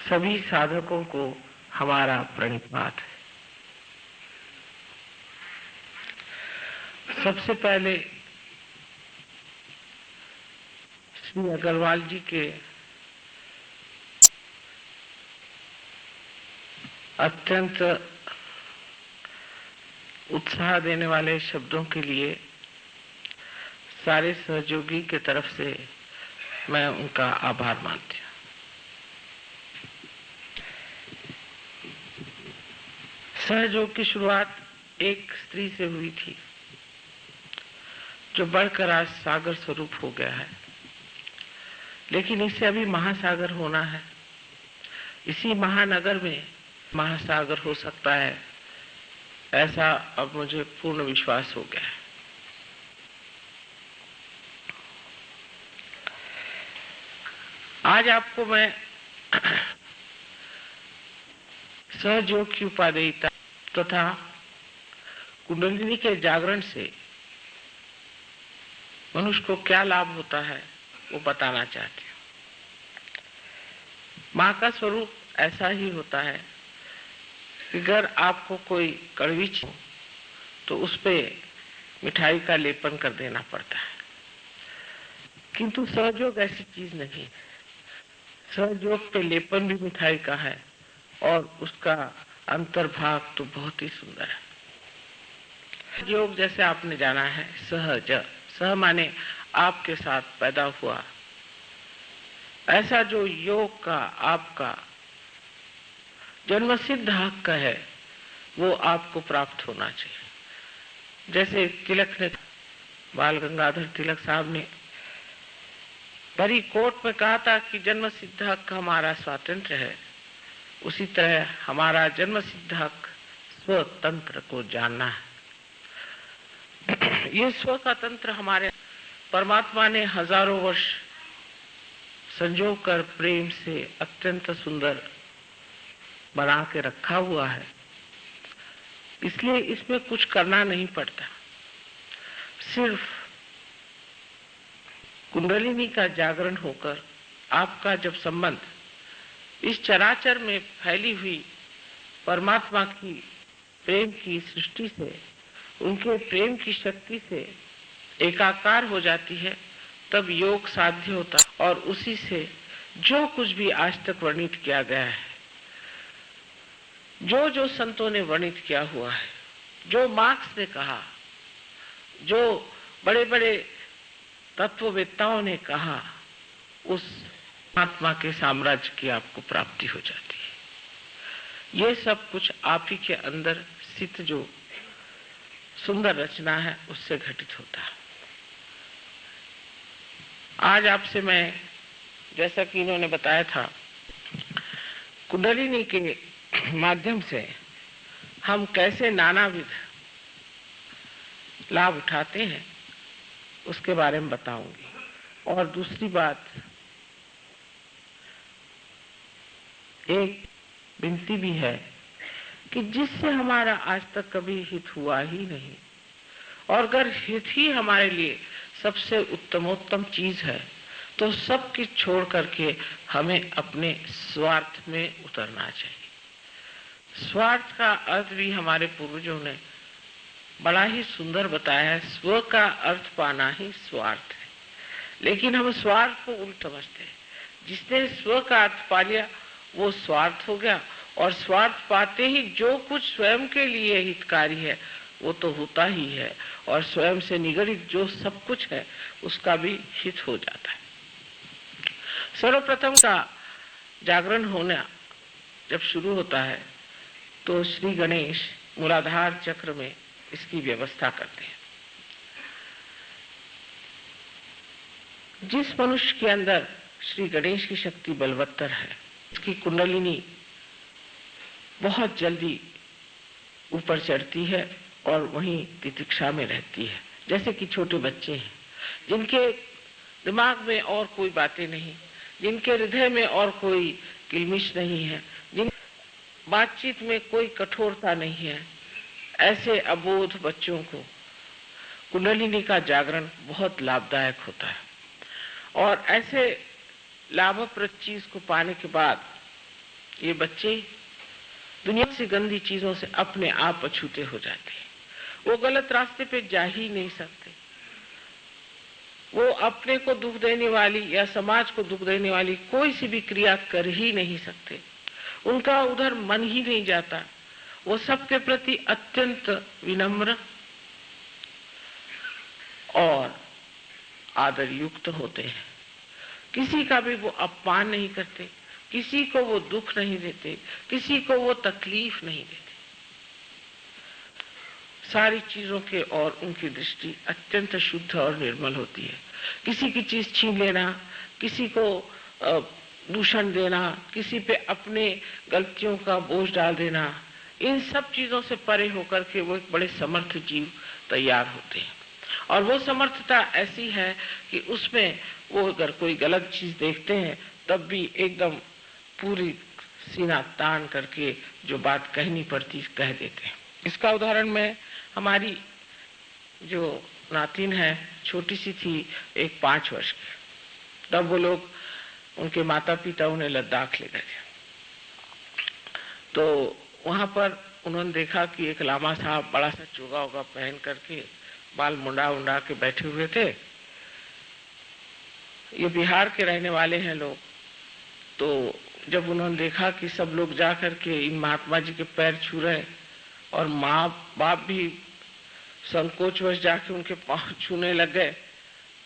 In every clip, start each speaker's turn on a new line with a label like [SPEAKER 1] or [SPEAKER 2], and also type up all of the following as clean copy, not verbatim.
[SPEAKER 1] सभी साधकों को हमारा प्रणिपात है। सबसे पहले श्री अग्रवाल जी के अत्यंत उत्साह देने वाले शब्दों के लिए सारे सहयोगी के तरफ से मैं उनका आभार मानती हूँ। सहयोग की शुरुआत एक स्त्री से हुई थी, जो बढ़कर आज सागर स्वरूप हो गया है, लेकिन इससे अभी महासागर होना है। इसी महानगर में महासागर हो सकता है, ऐसा अब मुझे पूर्ण विश्वास हो गया है। आज आपको मैं सहयोग की उपादेयता तथा कुंडलिनी के जागरण से मनुष्य को क्या लाभ होता है वो बताना चाहती हूँ। माँ का स्वरूप ऐसा ही होता है कि अगर आपको कोई कड़वी चीज हो तो उस पे मिठाई का लेपन कर देना पड़ता है, किंतु सहयोग ऐसी चीज नहीं। सहयोग पे लेपन भी मिठाई का है और उसका अंतर्भाग तो बहुत ही सुंदर है। योग जैसे आपने जाना है, सहज, सह माने आपके साथ पैदा हुआ, ऐसा जो योग का आपका जन्मसिद्ध हक है वो आपको प्राप्त होना चाहिए। जैसे तिलक ने, बाल गंगाधर तिलक साहब ने बड़ी कोर्ट में कहा था कि जन्म सिद्ध हक हमारा स्वातंत्र है, उसी तरह हमारा जन्म सिद्ध हक स्वतंत्र को जानना है। ये स्वतंत्र हमारे परमात्मा ने हजारों वर्ष संजो कर प्रेम से अत्यंत सुंदर बना के रखा हुआ है, इसलिए इसमें कुछ करना नहीं पड़ता। सिर्फ कुंडलिनी का जागरण होकर आपका जब संबंध इस चराचर में फैली हुई परमात्मा की प्रेम की सृष्टि से, उनके प्रेम की शक्ति से एकाकार हो जाती है, तब योग साध्य होता है। और उसी से जो कुछ भी आज तक वर्णित किया गया है, जो जो संतों ने वर्णित किया हुआ है, जो मार्क्स ने कहा, जो बड़े बड़े तत्ववेत्ताओं ने कहा, उस आत्मा के साम्राज्य की आपको प्राप्ति हो जाती है। ये सब कुछ आप ही के अंदर स्थित जो सुंदर रचना है उससे घटित होता है। आज आपसे मैं, जैसा कि इन्होंने बताया था, कुंडलिनी के माध्यम से हम कैसे नानाविध लाभ उठाते हैं उसके बारे में बताऊंगी। और दूसरी बात, एक विनती भी है कि जिससे हमारा आज तक कभी हित हुआ ही नहीं, और अगर हित ही हमारे लिए सबसे उत्तमोत्तम चीज है, तो सब कुछ छोड़ करके हमें अपने स्वार्थ में उतरना चाहिए। स्वार्थ का अर्थ भी हमारे पूर्वजों ने बड़ा ही सुंदर बताया है। स्व का अर्थ पाना ही स्वार्थ है, लेकिन हम स्वार्थ को उल्ट समझते हैं। जिसने स्व का अर्थ पा लिया वो स्वार्थ हो गया, और स्वार्थ पाते ही जो कुछ स्वयं के लिए हितकारी है वो तो होता ही है, और स्वयं से निगडित जो सब कुछ है उसका भी हित हो जाता है। सर्वप्रथम का जागरण होना जब शुरू होता है तो श्री गणेश मूलाधार चक्र में इसकी व्यवस्था करते हैं। जिस मनुष्य के अंदर श्री गणेश की शक्ति बलवत्तर है, इसकी कुंडलिनी बहुत जल्दी ऊपर चढ़ती है और वहीं तितिक्षा में रहती है। जैसे कि छोटे बच्चे हैं जिनके दिमाग में और कोई बातें नहीं, जिनके हृदय में और कोई किलमिश नहीं है, जिन बातचीत में कोई कठोरता नहीं है, ऐसे अबोध बच्चों को कुंडलिनी का जागरण बहुत लाभदायक होता है। और ऐसे लाभप्रद चीज को पाने के बाद ये बच्चे दुनिया से गंदी चीजों से अपने आप अछूते हो जाते हैं। वो गलत रास्ते पे जा ही नहीं सकते। वो अपने को दुख देने वाली या समाज को दुख देने वाली कोई सी भी क्रिया कर ही नहीं सकते। उनका उधर मन ही नहीं जाता। वो सबके प्रति अत्यंत विनम्र और आदर युक्त होते हैं। किसी का भी वो अपमान नहीं करते, किसी को वो दुख नहीं देते, किसी को वो तकलीफ नहीं देते। सारी चीजों के और उनकी दृष्टि अत्यंत शुद्ध और निर्मल होती है। किसी की चीज छीन लेना, किसी को दूषण देना, किसी पे अपने गलतियों का बोझ डाल देना, इन सब चीजों से परे होकर के वो एक बड़े समर्थ जीव तैयार होते हैं। और वो समर्थता ऐसी है कि उसमें वो अगर कोई गलत चीज देखते हैं तब भी एकदम पूरी सीना तान करके जो बात कहनी पड़ती कह देते हैं। इसका उदाहरण मैं हमारी जो नातिन है, छोटी सी थी, एक 5 वर्ष की, तब वो लोग उनके माता पिता उन्हें लद्दाख ले गए। तो वहां पर उन्होंने देखा कि एक लामा साहब बड़ा सा चोगा वोगा पहन करके बाल मुंडा उंडा के बैठे हुए थे। ये बिहार के रहने वाले हैं लोग। तो जब उन्होंने देखा कि सब लोग जा करके इन महात्मा जी के पैर छू रहे और माँ बाप भी संकोचवश जाके उनके पांव छूने लग गए,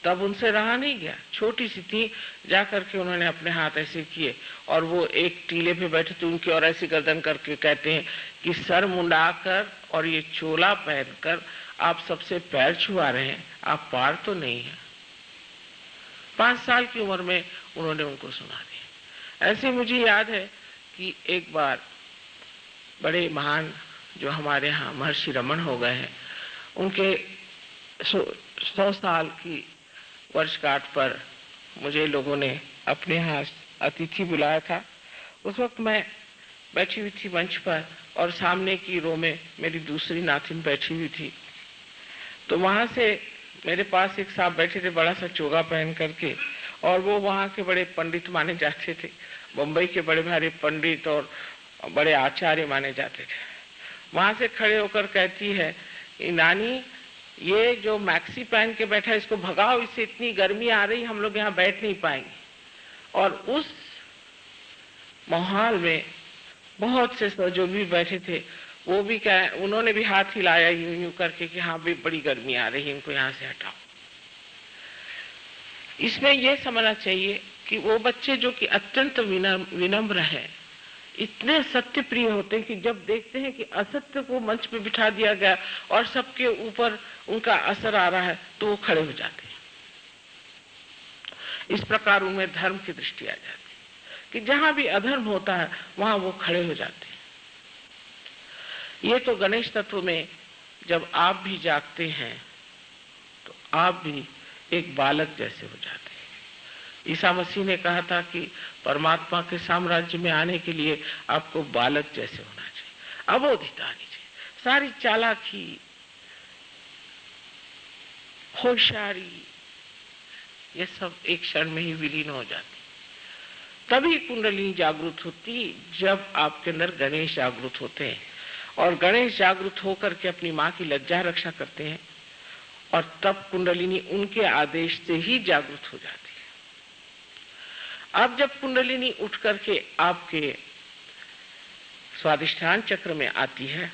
[SPEAKER 1] तब उनसे रहा नहीं गया। छोटी सी थी, जा करके उन्होंने अपने हाथ ऐसे किए और वो एक टीले पे बैठे थे उनकी और ऐसी गर्दन करके कहते हैं कि सर मुंडाकर और ये चोला पहनकर आप सबसे पैर छुआ रहे हैं, आप पार तो नहीं है। 5 साल की उम्र में उन्होंने उनको सुना दिया। ऐसे मुझे याद है कि एक बार बड़े महान जो हमारे यहाँ महर्षि रमन हो गए हैं, उनके 100 साल की वर्षगांठ पर मुझे लोगों ने अपने यहाँ अतिथि बुलाया था। उस वक्त मैं बैठी हुई थी मंच पर और सामने की रो में मेरी दूसरी नातिन बैठी हुई थी। तो वहां से मेरे पास एक साहब बैठे थे बड़ा सा चोगा पहन करके, और वो वहाँ के बड़े पंडित माने जाते थे, बम्बई के बड़े भारी पंडित और बड़े आचार्य माने जाते थे। वहां से खड़े होकर कहती है, नानी ये जो मैक्सी पहन के बैठा है इसको भगाओ, इससे इतनी गर्मी आ रही, हम लोग यहाँ बैठ नहीं पाएंगे। और उस माहौल में बहुत से जो भी बैठे थे वो भी क्या, उन्होंने भी हाथ हिलाया यूं यूं करके कि हाँ भी बड़ी गर्मी आ रही है, इनको यहाँ से हटाओ। इसमें यह समझना चाहिए कि वो बच्चे जो कि अत्यंत विनम्र है, इतने सत्य प्रिय होते हैं कि जब देखते हैं कि असत्य को मंच पे बिठा दिया गया और सबके ऊपर उनका असर आ रहा है तो वो खड़े हो जाते हैं। इस प्रकार उनमें धर्म की दृष्टि आ जाती है कि जहां भी अधर्म होता है वहां वो खड़े हो जाते हैं। ये तो गणेश तत्व में जब आप भी जागते हैं तो आप भी एक बालक जैसे हो जाते हैं। ईसा मसीह ने कहा था कि परमात्मा के साम्राज्य में आने के लिए आपको बालक जैसे होना चाहिए, अबोधिता आनी चाहिए। सारी चालाकी, होशियारी, ये सब एक क्षण में ही विलीन हो जाती। तभी कुंडलिनी जागृत होती जब आपके अंदर गणेश जागृत होते हैं, और गणेश जागृत होकर के अपनी माँ की लज्जा रक्षा करते हैं, और तब कुंडलिनी उनके आदेश से ही जागृत हो जाती है। अब जब कुंडलिनी उठ करके आपके स्वादिष्ठान चक्र में आती है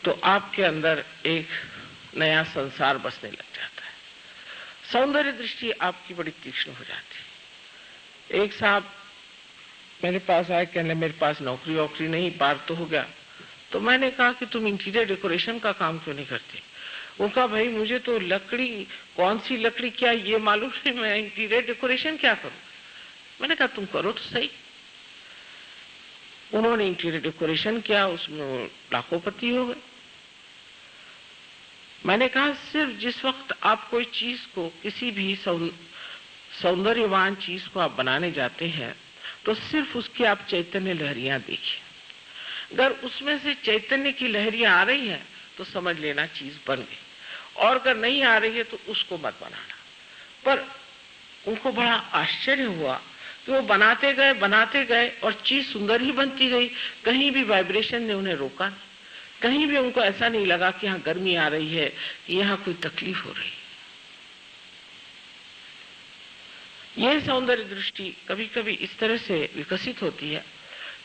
[SPEAKER 1] तो आपके अंदर एक नया संसार बसने लग जाता है। सौंदर्य दृष्टि आपकी बड़ी तीक्ष्ण हो जाती है। एक साहब मेरे पास आए, कहने मेरे पास नौकरी वोकरी नहीं, पार तो हो गया। तो मैंने कहा कि तुम इंटीरियर डेकोरेशन का काम क्यों नहीं करते? उनका भाई मुझे तो लकड़ी, कौन सी लकड़ी क्या ये मालूम नहीं, मैं इंटीरियर डेकोरेशन क्या करूं? मैंने कहा तुम करो तो सही। उन्होंने इंटीरियर डेकोरेशन किया, उसमें लाखोंपति हो गए। मैंने कहा सिर्फ जिस वक्त आप कोई चीज को, किसी भी सौंदर्यवान चीज को आप बनाने जाते हैं तो सिर्फ उसकी आप चैतन्य लहरियां देखिए। अगर उसमें से चैतन्य की लहरियां आ रही हैं तो समझ लेना चीज बन गई, और अगर नहीं आ रही है तो उसको मत बनाना। पर उनको बड़ा आश्चर्य हुआ कि वो बनाते गए और चीज सुंदर ही बनती गई। कहीं भी वाइब्रेशन ने उन्हें रोका नहीं, कहीं भी उनको ऐसा नहीं लगा कि यहाँ गर्मी आ रही है, कि यहाँ कोई तकलीफ हो रही है। यह सौंदर्य दृष्टि कभी कभी इस तरह से विकसित होती है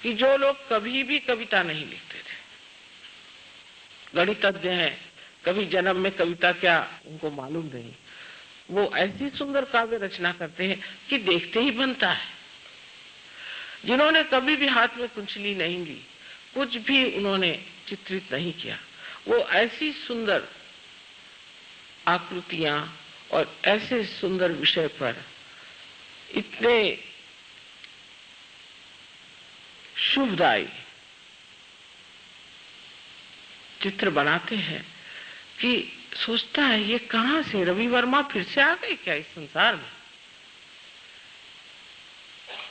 [SPEAKER 1] कि जो लोग कभी भी कविता नहीं लिखते थे, गणितज्ञ हैं, कभी जन्म में कविता क्या उनको मालूम नहीं, वो ऐसी सुंदर काव्य रचना करते हैं कि देखते ही बनता है। जिन्होंने कभी भी हाथ में कुंचली नहीं ली, कुछ भी उन्होंने चित्रित नहीं किया, वो ऐसी सुंदर आकृतियां और ऐसे सुंदर विषय पर इतने शुभदायी चित्र बनाते हैं कि सोचता है ये कहां से रवि वर्मा फिर से आ गए क्या इस संसार में।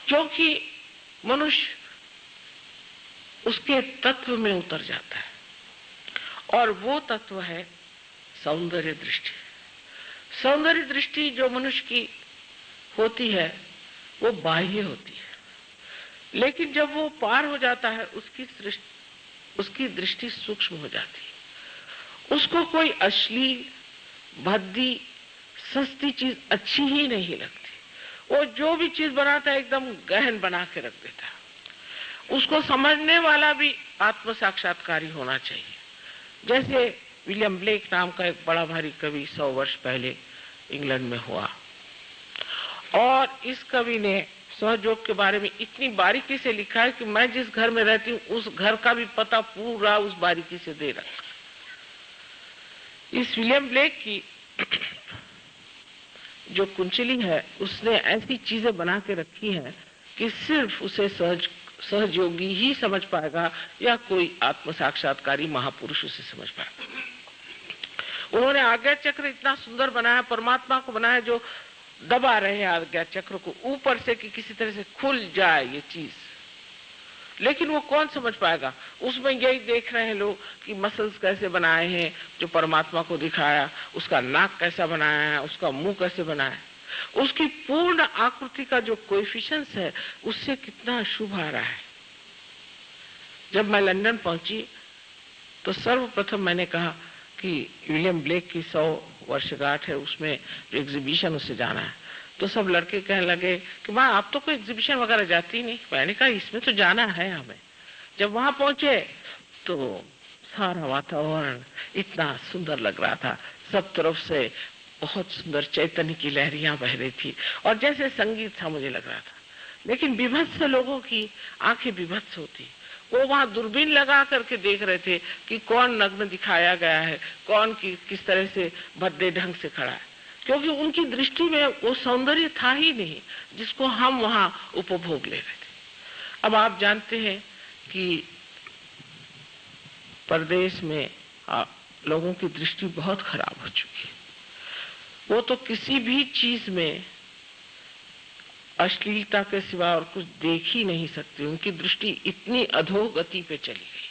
[SPEAKER 1] क्योंकि मनुष्य उसके तत्व में उतर जाता है और वो तत्व है सौंदर्य दृष्टि। सौंदर्य दृष्टि जो मनुष्य की होती है वो बाह्य होती है, लेकिन जब वो पार हो जाता है उसकी दृष्टि सूक्ष्म हो जाती है। उसको कोई अश्लील, भद्दी, सस्ती चीज अच्छी ही नहीं लगती। वो जो भी चीज बनाता है एकदम गहन बना के रख देता है। उसको समझने वाला भी आत्म साक्षात्कारी होना चाहिए। जैसे विलियम ब्लेक नाम का एक बड़ा भारी कवि 100 वर्ष पहले इंग्लैंड में हुआ, और इस कवि ने सहयोग के बारे में इतनी बारीकी से लिखा है कि मैं जिस घर में रहती हूँ उस घर का भी पता पूरा उस बारीकी से दे रखा। इस विलियम ब्लेक की जो कुंचली है उसने ऐसी चीजें बना के रखी हैं कि सिर्फ उसे सहयोगी ही समझ पाएगा या कोई आत्म साक्षात्कारी महापुरुष उसे समझ पाएगा। उन्होंने आज्ञा चक्र इतना सुंदर बनाया, परमात्मा को बनाया जो दबा रहे हैं आज्ञा चक्र को ऊपर से कि किसी तरह से खुल जाए ये चीज, लेकिन वो कौन समझ पाएगा। उसमें यही देख रहे हैं लोग कि मसल्स कैसे बनाए हैं जो परमात्मा को दिखाया, उसका नाक कैसा बनाया है, उसका मुंह कैसे बनाया है, उसकी पूर्ण आकृति का जो कोएफिशिएंट्स है उससे कितना शुभ आ रहा है। जब मैं लंदन पहुंची तो सर्वप्रथम मैंने कहा कि विलियम ब्लेक की 100 वर्षगांठ है, उसमें जो एग्जीबिशन उससे जाना है। तो सब लड़के कहने लगे कि माँ आप तो कोई एग्जीबिशन वगैरह जाती नहीं। मैंने कहा इसमें तो जाना है हमें। जब वहां पहुंचे तो सारा वातावरण इतना सुंदर लग रहा था, सब तरफ से बहुत सुंदर चैतन्य की लहरियां बह रही थी और जैसे संगीत था मुझे लग रहा था। लेकिन विभत्स लोगों की आंखें विभत्स होती, वो वहां दूरबीन लगा करके देख रहे थे कि कौन नग्न दिखाया गया है, कौन किस तरह से भद्दे ढंग से खड़ा है, क्योंकि उनकी दृष्टि में वो सौंदर्य था ही नहीं जिसको हम वहां उपभोग ले रहे थे। अब आप जानते हैं कि परदेश में लोगों की दृष्टि बहुत खराब हो चुकी है। वो तो किसी भी चीज में अश्लीलता के सिवा और कुछ देख ही नहीं सकते, उनकी दृष्टि इतनी अधोगति पे चली गई।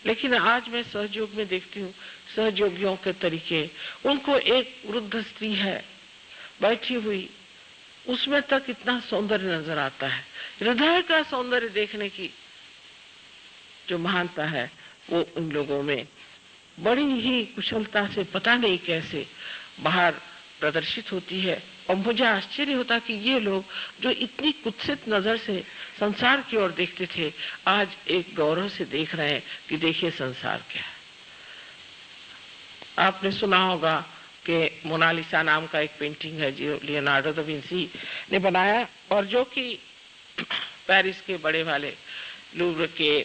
[SPEAKER 1] लेकिन आज मैं सहयोग में देखती हूँ सहयोगियों के तरीके, उनको एक वृद्ध स्त्री है बैठी हुई, उसमें तक इतना सौंदर्य नजर आता है। हृदय का सौंदर्य देखने की जो महानता है वो उन लोगों में बड़ी ही कुशलता से पता नहीं कैसे बाहर प्रदर्शित होती है। और मुझे आश्चर्य होता कि ये लोग जो इतनी कुत्सित नजर से संसार की ओर देखते थे आज एक गौरव से देख रहे हैं कि देखिए संसार क्या है। आपने सुना होगा कि मोनालिसा नाम का एक पेंटिंग है जो लियोनार्डो दा विंसी ने बनाया और जो कि पेरिस के बड़े वाले लूव्र के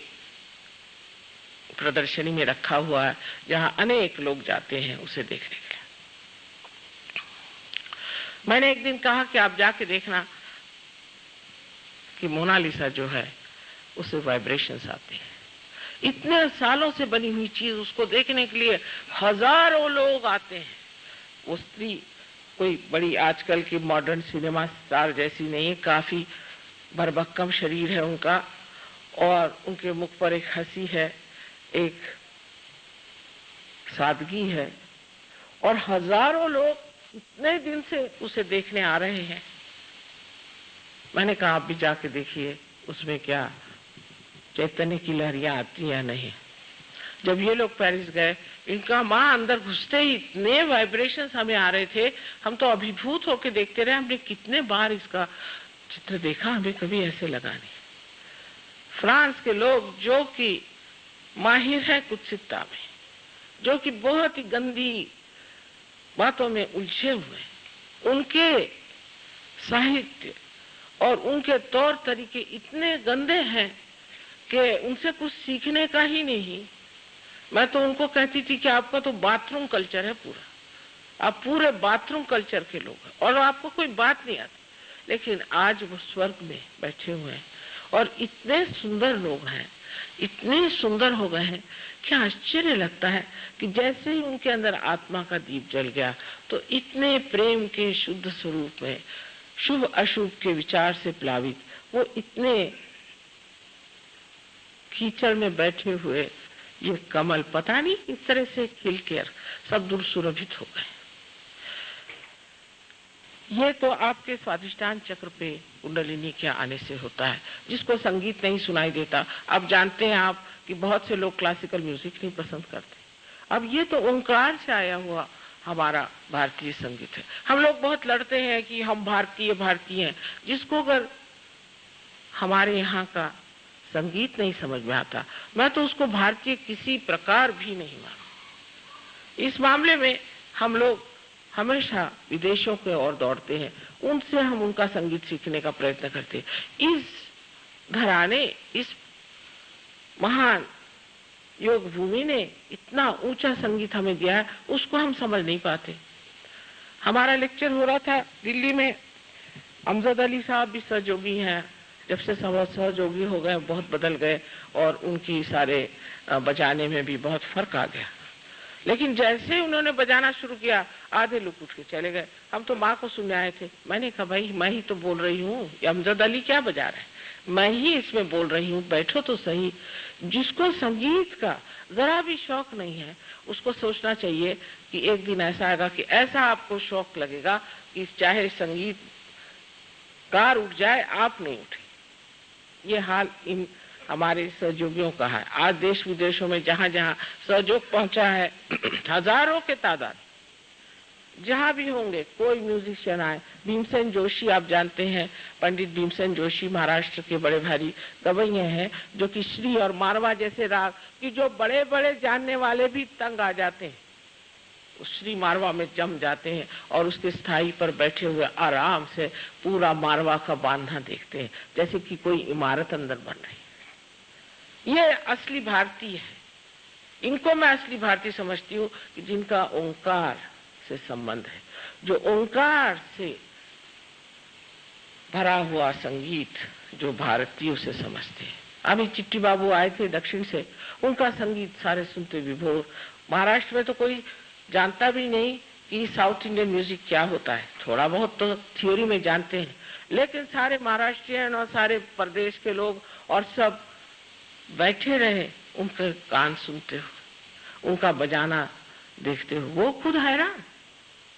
[SPEAKER 1] प्रदर्शनी में रखा हुआ है, जहां अनेक लोग जाते हैं उसे देखने के लिए। मैंने एक दिन कहा कि आप जाके देखना कि मोनालिसा जो है उससे वाइब्रेशंस आते हैं। इतने सालों से बनी हुई चीज उसको देखने के लिए हजारों लोग आते हैं। वो स्त्री कोई बड़ी आजकल की मॉडर्न सिनेमा स्टार जैसी नहीं है, काफी भरभक्कम शरीर है उनका और उनके मुख पर एक हंसी है, एक सादगी है और हजारों लोग इतने दिन से उसे देखने आ रहे हैं। मैंने कहा आप भी जाके देखिए उसमें क्या चैतन्य की लहरियां आती या नहीं। जब ये लोग पेरिस गए, इनका माँ अंदर घुसते ही इतने वाइब्रेशंस हमें आ रहे थे, हम तो अभिभूत होकर देखते रहे। हमने कितने बार इसका चित्र देखा, हमें कभी ऐसे लगा नहीं। फ्रांस के लोग जो कि माहिर है कुत्सितता में, जो कि बहुत ही गंदी बातों में उलझे हुए, उनके साहित्य और उनके तौर तरीके इतने गंदे हैं कि उनसे कुछ सीखने का ही नहीं। मैं तो उनको कहती थी कि आपका तो बाथरूम कल्चर है पूरा, आप पूरे बाथरूम कल्चर के लोग हैं और आपको कोई बात नहीं आती। लेकिन आज वो स्वर्ग में बैठे हुए हैं और इतने सुंदर लोग हैं, इतने सुंदर हो गए हैं कि आश्चर्य लगता है कि जैसे ही उनके अंदर आत्मा का दीप जल गया तो इतने प्रेम के शुद्ध स्वरूप में, शुभ अशुभ के विचार से प्लावित, वो इतने कीचड़ में बैठे हुए ये कमल पता नहीं इस तरह से खिल कर सब दूर सुरभित हो गए। ये तो आपके स्वादिष्टान चक्र पे कुंडलिनी के आने से होता है। जिसको संगीत नहीं सुनाई देता, अब जानते हैं आप कि बहुत से लोग क्लासिकल म्यूजिक नहीं पसंद करते। अब ये तो ओंकार से आया हुआ हमारा भारतीय संगीत है। हम लोग बहुत लड़ते हैं कि हम भारतीय हैं। जिसको अगर हमारे यहाँ का संगीत नहीं समझ में आता, मैं तो उसको भारतीय किसी प्रकार भी नहीं मानू। इस मामले में हम लोग हमेशा विदेशों के ओर दौड़ते हैं, उनसे हम उनका संगीत सीखने का प्रयत्न करते हैं। इस घराने, इस महान योग भूमि ने इतना ऊंचा संगीत हमें दिया है, उसको हम समझ नहीं पाते। हमारा लेक्चर हो रहा था दिल्ली में, अमजद अली साहब भी सहयोगी हैं। जब से सहयोगी हो गए बहुत बदल गए और उनकी सारे बजाने में भी बहुत फर्क आ गया। लेकिन जैसे उन्होंने बजाना शुरू किया, आधे लोग उठ के चले गए। हम तो माँ को सुनने आए थे। मैंने कहा भाई मैं ही तो बोल रही हूँ, अमजद अली क्या बजा रहे हैं, मैं ही इसमें बोल रही हूँ, बैठो तो सही। जिसको संगीत का जरा भी शौक नहीं है उसको सोचना चाहिए कि एक दिन ऐसा आएगा कि ऐसा आपको शौक लगेगा कि चाहे संगीत कार उठ जाए आप नहीं उठे। ये हाल इन हमारे सहयोगियों का है। आज देश विदेशों में जहाँ जहाँ सहयोग पहुंचा है, हजारों के तादाद, जहाँ भी होंगे कोई म्यूजिशियन आए। भीमसेन जोशी आप जानते हैं, पंडित भीमसेन जोशी महाराष्ट्र के बड़े भारी गवैये हैं, जो कि श्री और मारवा जैसे राग की जो बड़े बड़े जानने वाले भी तंग आ जाते हैं, उस श्री मारवा में जम जाते हैं और उसके स्थाई पर बैठे हुए आराम से पूरा मारवा का बांधना देखते हैं, जैसे कि कोई इमारत अंदर बन रही। ये असली भारतीय है। इनको मैं असली भारतीय समझती हूँ कि जिनका ओंकार से संबंध है, जो ओंकार से भरा हुआ संगीत जो भारतीयों से समझते हैं। अभी चिट्टी बाबू आए थे दक्षिण से, उनका संगीत सारे सुनते विभोर। महाराष्ट्र में तो कोई जानता भी नहीं कि साउथ इंडियन म्यूजिक क्या होता है। थोड़ा बहुत तो थ्योरी में जानते हैं, लेकिन सारे महाराष्ट्रियन और सारे प्रदेश के लोग और सब बैठे रहे उनके कान सुनते हो, उनका बजाना देखते हो। वो खुद हैरान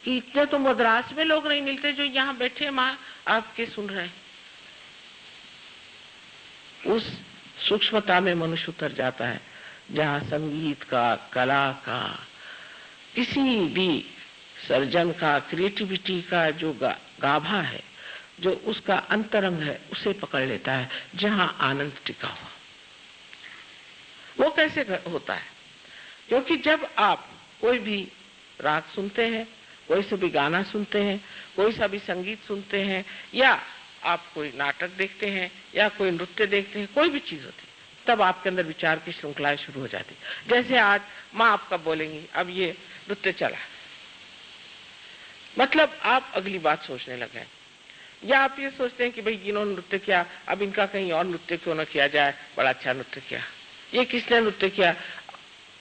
[SPEAKER 1] कि इतने तो मद्रास में लोग नहीं मिलते जो यहाँ बैठे माँ आपके सुन रहे हैं। उस सूक्ष्मता में मनुष्य उतर जाता है जहाँ संगीत का, कला का, किसी भी सर्जन का, क्रिएटिविटी का जो गाभा है, जो उसका अंतरंग है, उसे पकड़ लेता है, जहाँ आनंद टिका हुआ। वो कैसे होता है? क्योंकि जब आप कोई भी राग सुनते हैं, कोई सा भी गाना सुनते हैं, कोई सा भी संगीत सुनते हैं, या आप कोई नाटक देखते हैं या कोई नृत्य देखते हैं, कोई भी चीज होती है, तब आपके अंदर विचार की श्रृंखलाएं शुरू हो जाती। जैसे आज माँ आपका बोलेंगी, अब ये नृत्य चला, मतलब आप अगली बात सोचने लगे, या आप ये सोचते हैं कि भाई इन्होंने नृत्य किया, अब इनका कहीं और नृत्य क्यों न किया जाए, बड़ा अच्छा नृत्य किया, ये किसने नृत्य किया।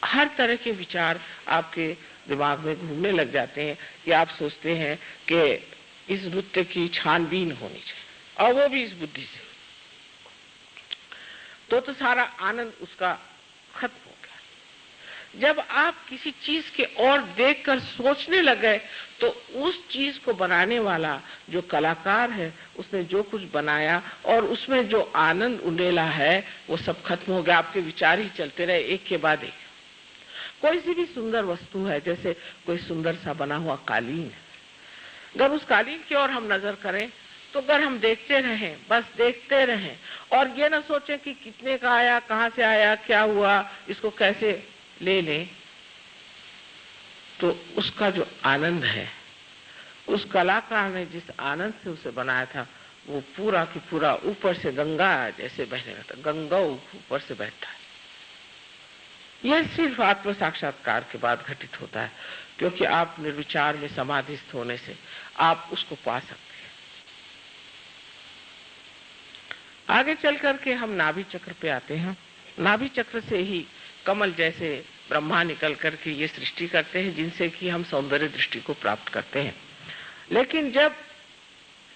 [SPEAKER 1] हर तरह के विचार आपके दिमाग में घूमने लग जाते हैं कि आप सोचते हैं कि इस नृत्य की छानबीन होनी चाहिए, और वो भी इस बुद्धि से। तो सारा आनंद उसका खत्म हो गया। जब आप किसी चीज के और देखकर सोचने लगे तो उस चीज को बनाने वाला जो कलाकार है उसने जो कुछ बनाया और उसमें जो आनंद उंडेला है वो सब खत्म हो गया। आपके विचार ही चलते रहे एक के बाद एक। कोई सी भी सुंदर वस्तु है, जैसे कोई सुंदर सा बना हुआ कालीन है, अगर उस कालीन की ओर हम नजर करें तो अगर हम देखते रहें, बस देखते रहें और ये ना सोचें कि कितने का आया, कहां से आया, क्या हुआ, इसको कैसे ले लें, तो उसका जो आनंद है, उस कलाकार ने जिस आनंद से उसे बनाया था वो पूरा की पूरा ऊपर से गंगा जैसे बहने लगता, गंगा ऊपर से बहता है। यह सिर्फ आत्म साक्षात्कार के बाद घटित होता है, क्योंकि आप निर्विचार में समाधिस्थ होने से आप उसको पा सकते हैं। आगे चल करके हम नाभि चक्र पे आते हैं। नाभि चक्र से ही कमल जैसे ब्रह्मा निकल करके ये सृष्टि करते हैं, जिनसे कि हम सौंदर्य दृष्टि को प्राप्त करते हैं। लेकिन जब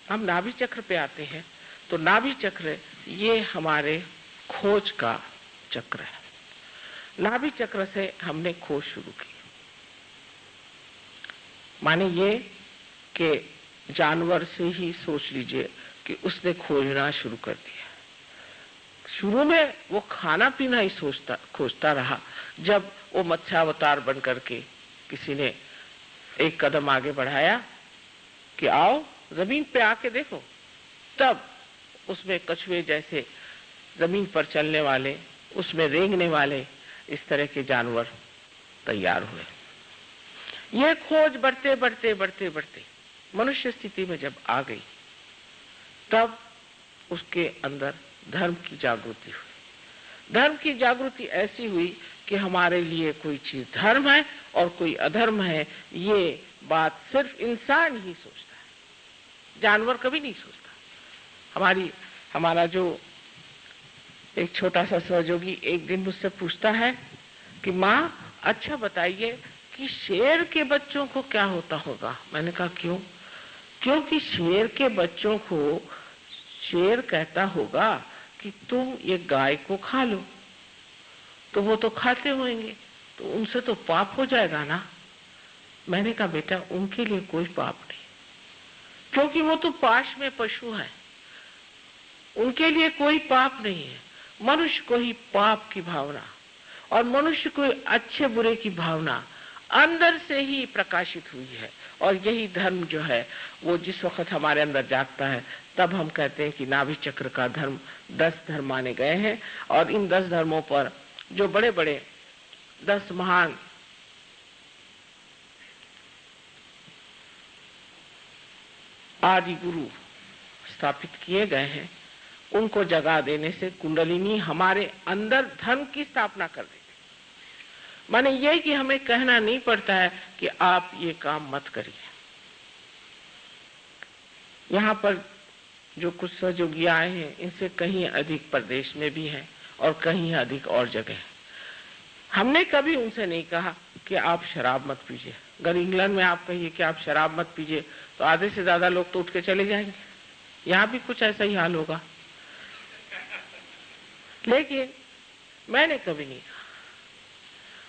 [SPEAKER 1] हम नाभि चक्र पे आते हैं तो नाभि चक्र ये हमारे खोज का चक्र है। नाभि चक्र से हमने खोज शुरू की। माने ये कि जानवर से ही सोच लीजिए कि उसने खोजना शुरू कर दिया। शुरू में वो खाना पीना ही खोजता रहा। जब वो मत्स्यावतार बन करके किसी ने एक कदम आगे बढ़ाया कि आओ जमीन पे आके देखो, तब उसमें कछुए जैसे जमीन पर चलने वाले, उसमें रेंगने वाले इस तरह के जानवर तैयार हुए। यह खोज बढ़ते बढ़ते बढ़ते बढ़ते मनुष्य स्थिति में जब आ गई, तब उसके अंदर धर्म की जागृति हुई। धर्म की जागृति ऐसी हुई कि हमारे लिए कोई चीज धर्म है और कोई अधर्म है, ये बात सिर्फ इंसान ही सोचता है, जानवर कभी नहीं सोचता। हमारा जो एक छोटा सा सहयोगी एक दिन मुझसे पूछता है कि माँ अच्छा बताइए कि शेर के बच्चों को क्या होता होगा। मैंने कहा क्यों? क्योंकि शेर के बच्चों को शेर कहता होगा कि तुम ये गाय को खा लो, तो वो तो खाते होंगे, तो उनसे तो पाप हो जाएगा ना। मैंने कहा बेटा उनके लिए कोई पाप नहीं, क्योंकि वो तो पाश में पशु है, उनके लिए कोई पाप नहीं है। मनुष्य को ही पाप की भावना और मनुष्य को अच्छे बुरे की भावना अंदर से ही प्रकाशित हुई है। और यही धर्म जो है वो जिस वक्त हमारे अंदर जागता है, तब हम कहते हैं कि नाभि चक्र का धर्म 10 धर्म माने गए हैं। और इन 10 धर्मों पर जो बड़े बड़े 10 महान आदि गुरु स्थापित किए गए हैं, उनको जगा देने से कुंडलिनी हमारे अंदर धर्म की स्थापना कर देती। माने ये कि हमें कहना नहीं पड़ता है कि आप ये काम मत करिए। यहाँ पर जो कुछ सहयोगी आए हैं, इनसे कहीं अधिक प्रदेश में भी है और कहीं अधिक और जगह है। हमने कभी उनसे नहीं कहा कि आप शराब मत पीजिए। अगर इंग्लैंड में आप कहिए कि आप शराब मत पीजिए तो आधे से ज्यादा लोग तो उठ के चले जाएंगे। यहाँ भी कुछ ऐसा ही हाल होगा। लेकिन मैंने कभी नहीं कहा।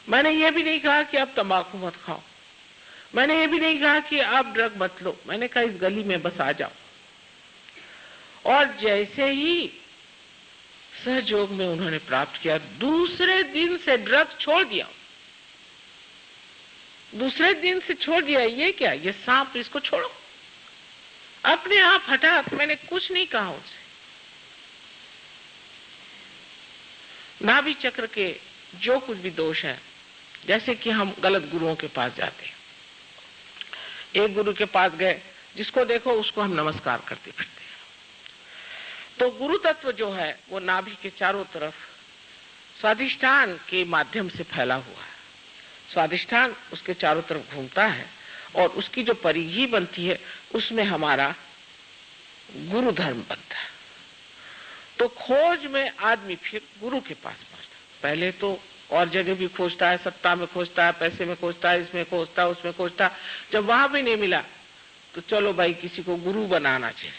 [SPEAKER 1] मैंने ये भी नहीं कहा कि आप तंबाकू मत खाओ, मैंने ये भी नहीं कहा कि आप ड्रग मत लो। मैंने कहा इस गली में बस आ जाओ। और जैसे ही सहयोग में उन्होंने प्राप्त किया, दूसरे दिन से ड्रग छोड़ दिया। दूसरे दिन से छोड़ दिया। ये क्या, ये सांप, इसको छोड़ो, अपने आप हटा। मैंने कुछ नहीं कहा उनसे। नाभि चक्र के जो कुछ भी दोष है, जैसे कि हम गलत गुरुओं के पास जाते हैं। एक गुरु के पास गए, जिसको देखो उसको हम नमस्कार करते फिरते हैं। तो गुरु तत्व जो है वो नाभि के चारों तरफ स्वादिष्ठान के माध्यम से फैला हुआ है। स्वादिष्ठान उसके चारों तरफ घूमता है और उसकी जो परिधि बनती है उसमें हमारा गुरु धर्म बनता है। तो खोज में आदमी फिर गुरु के पास पहुंचता। पहले तो और जगह भी खोजता है, सत्ता में खोजता है, पैसे में खोजता है, इसमें खोजता है, उसमें खोजता है। जब वहां भी नहीं मिला तो चलो भाई किसी को गुरु बनाना चाहिए।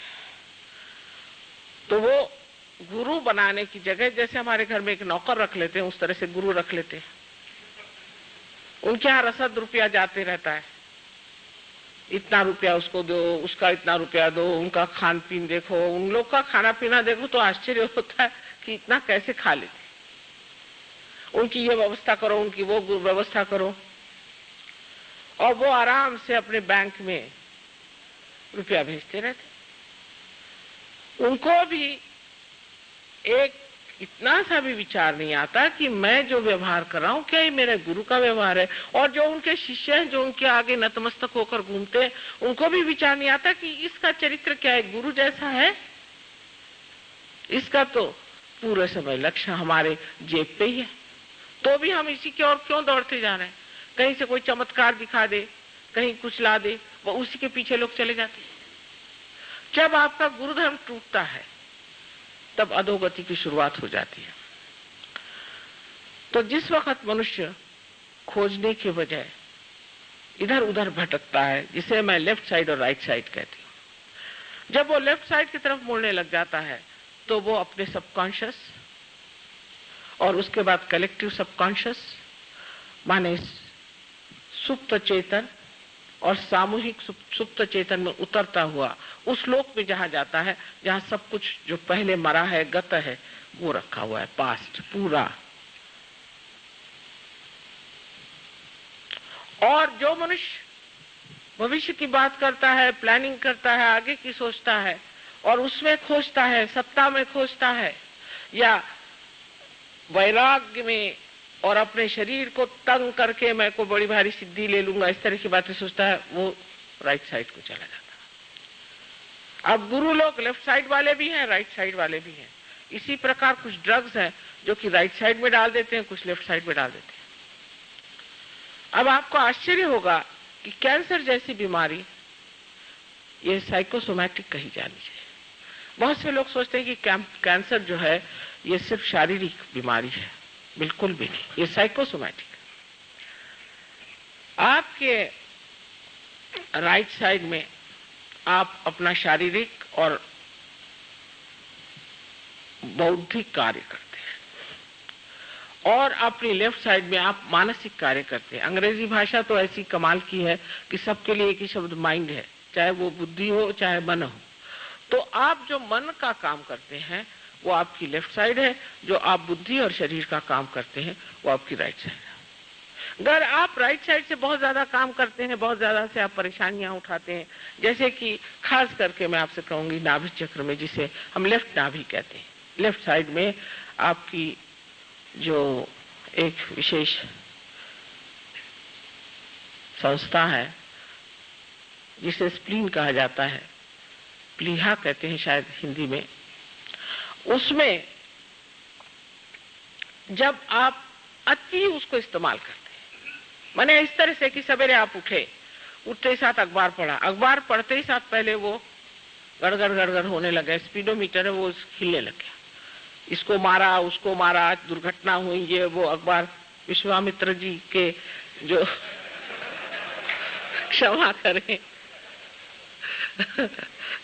[SPEAKER 1] तो वो गुरु बनाने की जगह जैसे हमारे घर में एक नौकर रख लेते हैं, उस तरह से गुरु रख लेते हैं। उनके यहाँ रसद रुपया जाते रहता है, इतना रुपया उसको दो, उसका इतना रुपया दो, उनका खान पीन देखो, उन लोग का खाना पीना देखो तो आश्चर्य होता है कि इतना कैसे खा लेते। उनकी ये व्यवस्था करो, उनकी वो व्यवस्था करो, और वो आराम से अपने बैंक में रुपया भेजते रहते। उनको भी एक इतना सा भी विचार नहीं आता कि मैं जो व्यवहार कर रहा हूं क्या ये मेरे गुरु का व्यवहार है। और जो उनके शिष्य हैं, जो उनके आगे नतमस्तक होकर घूमते हैं, उनको भी विचार नहीं आता कि इसका चरित्र क्या है, गुरु जैसा है। इसका तो पूरा समय लक्ष्य हमारे जेब पे ही है, तो भी हम इसी की ओर क्यों दौड़ते जा रहे हैं। कहीं से कोई चमत्कार दिखा दे, कहीं कुछ ला दे, वो उसी के पीछे लोग चले जाते हैं। जब आपका गुरुधर्म टूटता है तब अधोगति की शुरुआत हो जाती है। तो जिस वक्त मनुष्य खोजने के बजाय इधर उधर भटकता है, जिसे मैं लेफ्ट साइड और राइट साइड कहती हूँ, जब वो लेफ्ट साइड की तरफ मुड़ने लग जाता है तो वो अपने सबकॉन्शियस और उसके बाद कलेक्टिव सबकॉन्शियस माने सुप्त चेतन और सामूहिक सुप्त चेतन में उतरता हुआ उस लोक में जहां जाता है जहां सब कुछ जो पहले मरा है, गत है, वो रखा हुआ है, पास्ट पूरा। और जो मनुष्य भविष्य की बात करता है, प्लानिंग करता है, आगे की सोचता है और उसमें खोजता है, सत्ता में खोजता है या वैराग्य में और अपने शरीर को तंग करके मैं को बड़ी भारी सिद्धि ले लूंगा, इस तरह की बातें सोचता है, वो राइट साइड को चला जाता है। अब गुरु लोग लेफ्ट साइड वाले भी हैं, राइट साइड वाले भी हैं। इसी प्रकार कुछ ड्रग्स हैं जो कि राइट साइड में डाल देते हैं, कुछ लेफ्ट साइड में डाल देते हैं। अब आपको आश्चर्य होगा कि कैंसर जैसी बीमारी ये साइकोसोमैटिक कही जानी चाहिए। बहुत से लोग सोचते हैं कि कैंसर जो है ये सिर्फ शारीरिक बीमारी है, बिल्कुल भी नहीं, ये साइकोसोमैटिक। आपके राइट साइड में आप अपना शारीरिक और बौद्धिक कार्य करते हैं और अपनी लेफ्ट साइड में आप मानसिक कार्य करते हैं। अंग्रेजी भाषा तो ऐसी कमाल की है कि सबके लिए एक ही शब्द माइंड है, चाहे वो बुद्धि हो चाहे मन हो। तो आप जो मन का काम करते हैं वो आपकी लेफ्ट साइड है, जो आप बुद्धि और शरीर का काम करते हैं वो आपकी राइट साइड है। अगर आप राइट साइड से बहुत ज्यादा काम करते हैं, बहुत ज्यादा से आप परेशानियां उठाते हैं, जैसे कि खास करके मैं आपसे कहूंगी नाभि चक्र में, जिसे हम लेफ्ट नाभि कहते हैं, लेफ्ट साइड में आपकी जो एक विशेष संस्था है जिसे स्प्लीन कहा जाता है, प्लीहा कहते हैं शायद हिंदी में, उसमें जब आप अति उसको इस्तेमाल करते हैं, माने इस तरह से कि सवेरे आप उठते ही साथ अखबार पढ़ा, अखबार पढ़ते ही साथ पहले वो गड़गड़ गड़गड़ होने लगा, स्पीडोमीटर है वो हिलने लग गया, इसको मारा उसको मारा, दुर्घटना हुई, ये वो अखबार विश्वामित्र जी के जो क्षमा करें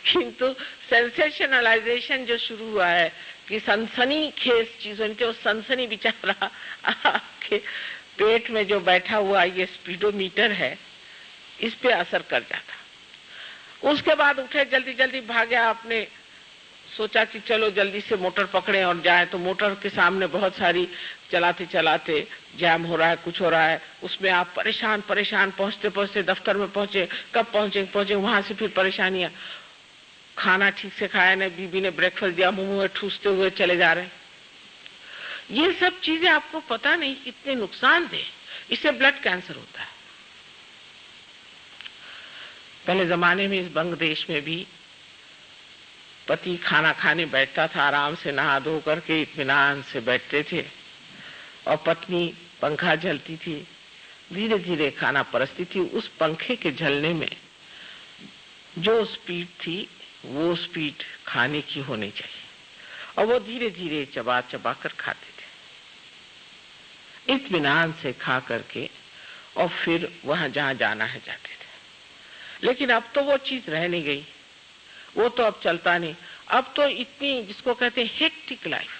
[SPEAKER 1] किंतु सेंसेशनलाइजेशन जो शुरू हुआ है कि सनसनी खेज चीजों के, सनसनी बेचारा आपके पेट में जो बैठा हुआ ये स्पीडोमीटर है, इस पे असर कर जाता। उसके बाद उठे, जल्दी जल्दी भागे, आपने सोचा कि चलो जल्दी से मोटर पकड़े और जाए, तो मोटर के सामने बहुत सारी चलाते चलाते जैम हो रहा है, कुछ हो रहा है, उसमें आप परेशान परेशान पहुंचते पहुंचते दफ्तर में पहुंचे, कब पहुंचे वहां से फिर परेशानियां, खाना ठीक से खाया नहीं, बीबी ने ब्रेकफास्ट दिया, मुंह में ठूसते हुए चले जा रहे हैं। ये सब चीजें आपको पता नहीं कितने नुकसानदेह, इससे ब्लड कैंसर होता है। पहले जमाने में इस बंग देश में भी पति खाना खाने बैठता था, आराम से नहा धो करके इत्मीनान से बैठते थे और पत्नी पंखा झलती थी, धीरे धीरे खाना परसती थी। उस पंखे के झलने में जो स्पीड थी वो स्पीड खाने की होनी चाहिए और वो धीरे धीरे चबा चबा कर खाते थे, इत्मीनान से खा करके, और फिर वहां जहां जाना है जाते थे। लेकिन अब तो वो चीज रह नहीं गई, वो तो अब चलता नहीं। अब तो इतनी, जिसको कहते हैं हेक्टिक लाइफ,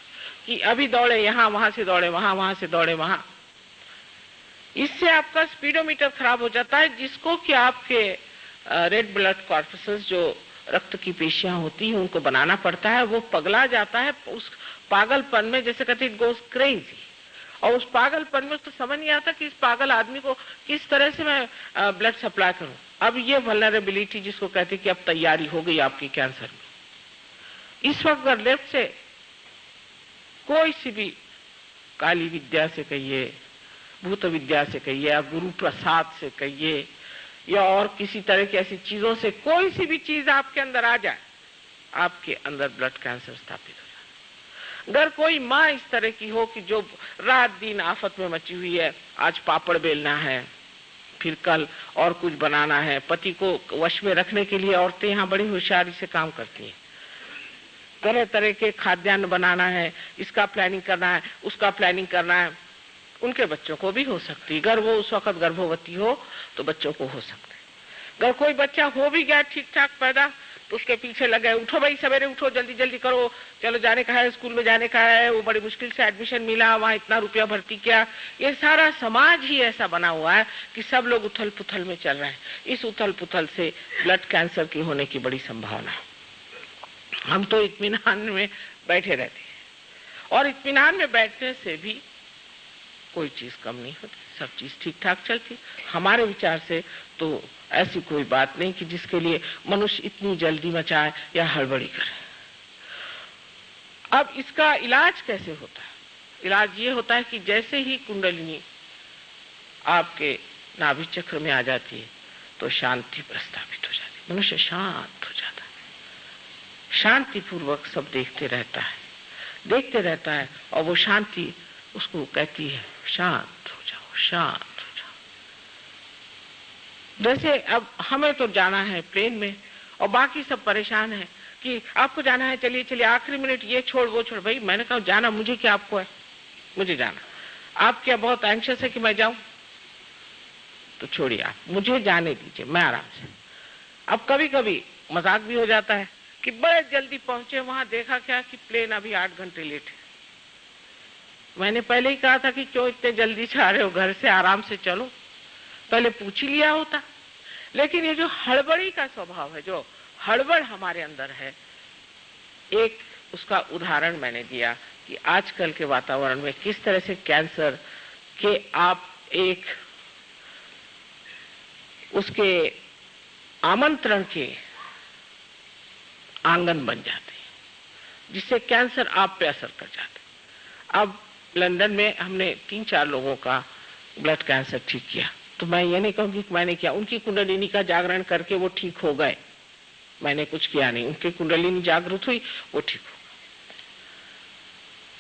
[SPEAKER 1] कि अभी दौड़े यहाँ, वहां से दौड़े वहां, वहां से दौड़े वहां। इससे आपका स्पीडोमीटर खराब हो जाता है, जिसको कि आपके रेड ब्लड कॉर्पसेस जो रक्त की पेशियां होती हैं उनको बनाना पड़ता है। वो पगला जाता है उस पागलपन में, जैसे कहते हैं इट गोज क्रेजी। और उस पागलपन में उसको समझ नहीं आता कि इस पागल आदमी को किस तरह से मैं ब्लड सप्लाई करूं। अब ये वल्नरेबिलिटी जिसको कहते हैं कि अब तैयारी हो गई आपकी कैंसर में। इस वक्त अगर लेफ्ट से कोई सी भी काली विद्या से कहिए, भूत विद्या से कहिए, या गुरु प्रसाद से कहिए, या और किसी तरह की ऐसी चीजों से कोई सी भी चीज आपके अंदर आ जाए, आपके अंदर ब्लड कैंसर स्थापित हो जाए। अगर कोई माँ इस तरह की हो कि जो रात दिन आफत में मची हुई है, आज पापड़ बेलना है, फिर कल और कुछ बनाना है, पति को वश में रखने के लिए औरतें यहाँ बड़ी होशियारी से काम करती हैं, तरह तरह के खाद्यान्न बनाना है, इसका प्लानिंग करना है, उसका प्लानिंग करना है। उनके बच्चों को भी हो सकती है, अगर वो उस वक्त गर्भवती हो तो बच्चों को हो सकता है। अगर कोई बच्चा हो भी गया ठीक ठाक पैदा तो उसके पीछे लगे, उठो भाई सवेरे उठो, जल्दी जल्दी करो, चलो जाने का है, स्कूल में जाने का है, वो बड़ी मुश्किल से एडमिशन मिला, वहां इतना रुपया भर्ती किया। ये सारा समाज ही ऐसा बना हुआ है कि सब लोग उथल पुथल में चल रहे हैं। इस उथल पुथल से ब्लड कैंसर की होने की बड़ी संभावना है। हम तो इत्मीनान में बैठे रहते हैं, और इत्मीनान में बैठने से भी कोई चीज कम नहीं होती, सब चीज ठीक ठाक चलती। हमारे विचार से तो ऐसी कोई बात नहीं कि जिसके लिए मनुष्य इतनी जल्दी मचाए या हड़बड़ी करे। अब इसका इलाज कैसे होता है? इलाज ये होता है कि जैसे ही कुंडलिनी आपके नाभि चक्र में आ जाती है तो शांति प्रस्तावित हो जाती है, मनुष्य शांत हो जाता है, शांति पूर्वक सब देखते रहता है, और वो शांति उसको कहती है शांत हो जाओ, शांत हो जाओ। जैसे अब हमें तो जाना है प्लेन में और बाकी सब परेशान है कि आपको जाना है, चलिए चलिए, आखिरी मिनट ये छोड़ वो छोड़। भाई मैंने कहा जाना मुझे क्या, आपको है, मुझे जाना। आप क्या बहुत एंक्शस है कि मैं जाऊं? तो छोड़िए, आप मुझे जाने दीजिए, मैं आराम से। अब कभी कभी मजाक भी हो जाता है कि बड़े जल्दी पहुंचे, वहां देखा क्या कि प्लेन अभी 8 घंटे लेट है। मैंने पहले ही कहा था कि क्यों इतने जल्दी से आ रहे हो, घर से आराम से चलो, पहले पूछ ही लिया होता। लेकिन ये जो हड़बड़ी का स्वभाव है, जो हड़बड़ हमारे अंदर है, एक उसका उदाहरण मैंने दिया कि आजकल के वातावरण में किस तरह से कैंसर के आप एक उसके आमंत्रण के आंगन बन जाते हैं, जिससे कैंसर आप पे असर कर जाते हैं। अब लंदन में हमने 3-4 लोगों का ब्लड कैंसर ठीक किया, तो मैं ये नहीं कहूंगी कि मैंने किया, उनकी कुंडलिनी का जागरण करके वो ठीक हो गए, मैंने कुछ किया नहीं, उनकी कुंडलिनी जागृत हुई, वो ठीक हो।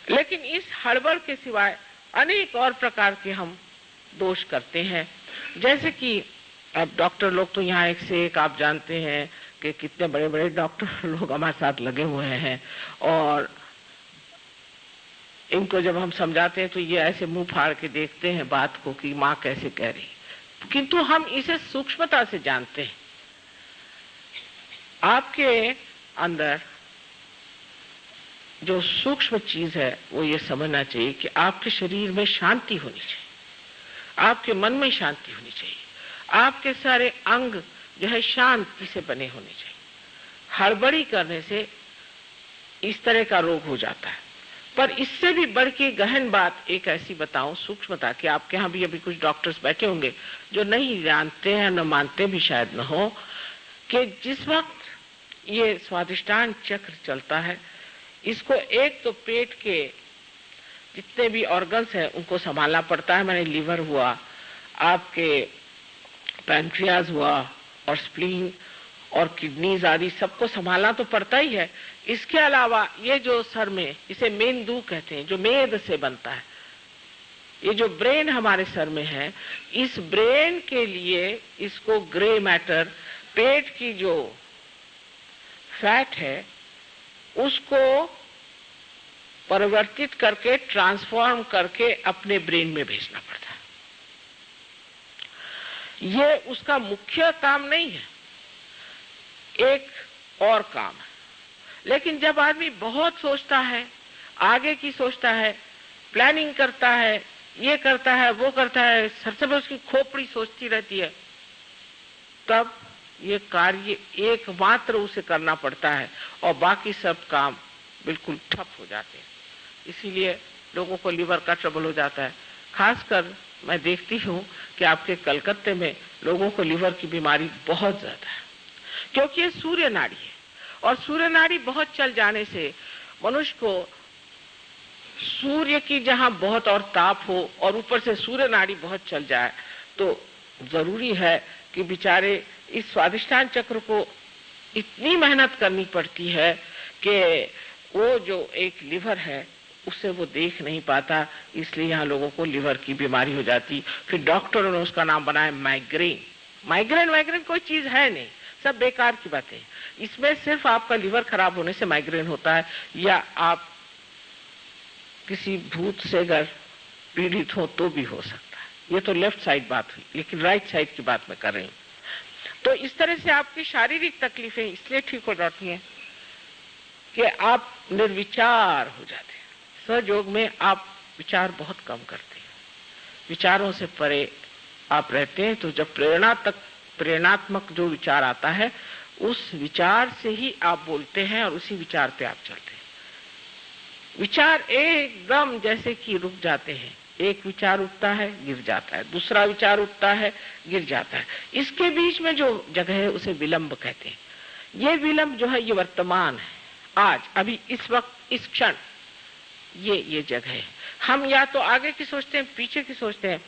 [SPEAKER 1] लेकिन इस हड़बड़ के सिवाय अनेक और प्रकार के हम दोष करते हैं, जैसे कि अब डॉक्टर लोग तो यहाँ एक से एक, आप जानते हैं कि कितने बड़े बड़े डॉक्टर लोग हमारे साथ लगे हुए हैं, और इनको जब हम समझाते हैं तो ये ऐसे मुंह फाड़ के देखते हैं बात को कि माँ कैसे कह रही, किंतु हम इसे सूक्ष्मता से जानते हैं। आपके अंदर जो सूक्ष्म चीज है वो ये समझना चाहिए कि आपके शरीर में शांति होनी चाहिए, आपके मन में शांति होनी चाहिए, आपके सारे अंग जो है शांति से बने होने चाहिए। हड़बड़ी करने से इस तरह का रोग हो जाता है। पर इससे भी बढ़ के गहन बात एक ऐसी बताऊं, सूक्ष्मता, कि आपके यहाँ भी अभी कुछ डॉक्टर्स बैठे होंगे जो नहीं जानते हैं, न मानते भी शायद न हो, कि जिस वक्त ये स्वादिष्टान चक्र चलता है, इसको एक तो पेट के जितने भी ऑर्गन्स हैं उनको संभालना पड़ता है, माने लीवर हुआ, आपके पैंक्रियाज हुआ, और स्प्लीन और किडनीज आदि सबको संभालना तो पड़ता ही है। इसके अलावा ये जो सर में, इसे मेंदू कहते हैं, जो मेद से बनता है, ये जो ब्रेन हमारे सर में है, इस ब्रेन के लिए इसको ग्रे मैटर, पेट की जो फैट है उसको परिवर्तित करके, ट्रांसफॉर्म करके अपने ब्रेन में भेजना पड़ता है। ये उसका मुख्य काम नहीं है, एक और काम है। लेकिन जब आदमी बहुत सोचता है, आगे की सोचता है, प्लानिंग करता है, ये करता है, वो करता है, हर समय उसकी खोपड़ी सोचती रहती है, तब ये कार्य एकमात्र उसे करना पड़ता है और बाकी सब काम बिल्कुल ठप हो जाते हैं। इसीलिए लोगों को लीवर का ट्रबल हो जाता है। खासकर मैं देखती हूँ कि आपके कलकत्ते में लोगों को लीवर की बीमारी बहुत ज्यादा है, क्योंकि ये सूर्य नाड़ी है और सूर्य नाड़ी बहुत चल जाने से मनुष्य को सूर्य की जहां बहुत और ताप हो और ऊपर से सूर्य नाड़ी बहुत चल जाए तो जरूरी है कि बेचारे इस स्वादिष्टान चक्र को इतनी मेहनत करनी पड़ती है कि वो जो एक लिवर है उसे वो देख नहीं पाता, इसलिए यहाँ लोगों को लिवर की बीमारी हो जाती। फिर डॉक्टरों ने उसका नाम बनाया माइग्रेन। माइग्रेन कोई चीज है नहीं, सब बेकार की बातें। इसमें सिर्फ आपका लिवर खराब होने से माइग्रेन होता है, या आप किसी भूत से अगर पीड़ित हो तो भी हो सकता है। ये तो लेफ्ट साइड बात हुई, लेकिन राइट साइड की बात मैं कर रही हूँ। तो इस तरह से आपकी शारीरिक तकलीफें इसलिए ठीक हो जाती हैं कि आप निर्विचार हो जाते हैं। सहयोग में आप विचार बहुत कम करते हैं, विचारों से परे आप रहते हैं। तो जब प्रेरणात्मक जो विचार आता है उस विचार से ही आप बोलते हैं और उसी विचार पे आप चलते हैं। विचार एकदम जैसे कि रुक जाते हैं, एक विचार उठता है गिर जाता है, दूसरा विचार उठता है गिर जाता है, इसके बीच में जो जगह है उसे विलंब कहते हैं। ये विलंब जो है ये वर्तमान है, आज अभी इस वक्त इस क्षण ये जगह है। हम या तो आगे की सोचते हैं पीछे की सोचते हैं,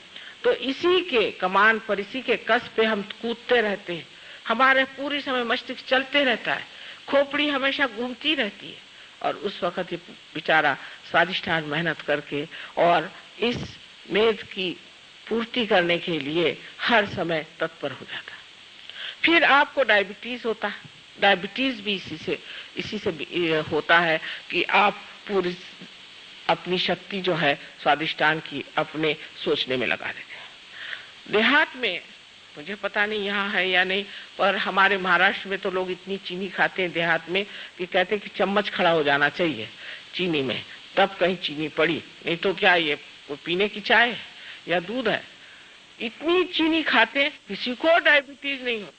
[SPEAKER 1] तो इसी के कमान पर इसी के कस पे हम कूदते रहते हैं। हमारे पूरी समय मस्तिष्क चलते रहता है, खोपड़ी हमेशा घूमती रहती है और उस वक्त ये बेचारा स्वादिष्टान मेहनत करके और इस मेद की पूर्ति करने के लिए हर समय तत्पर हो जाता है। फिर आपको डायबिटीज होता है। डायबिटीज भी इसी से होता है कि आप पूरी अपनी शक्ति जो है स्वादिष्टान की अपने सोचने में लगा देते हैं। देहात में मुझे पता नहीं यहाँ है या नहीं, पर हमारे महाराष्ट्र में तो लोग इतनी चीनी खाते हैं देहात में कि कहते हैं कि चम्मच खड़ा हो जाना चाहिए चीनी में, तब कहीं चीनी पड़ी, नहीं तो क्या ये पीने की चाय है या दूध है। इतनी चीनी खाते हैं, किसी को डायबिटीज नहीं होता।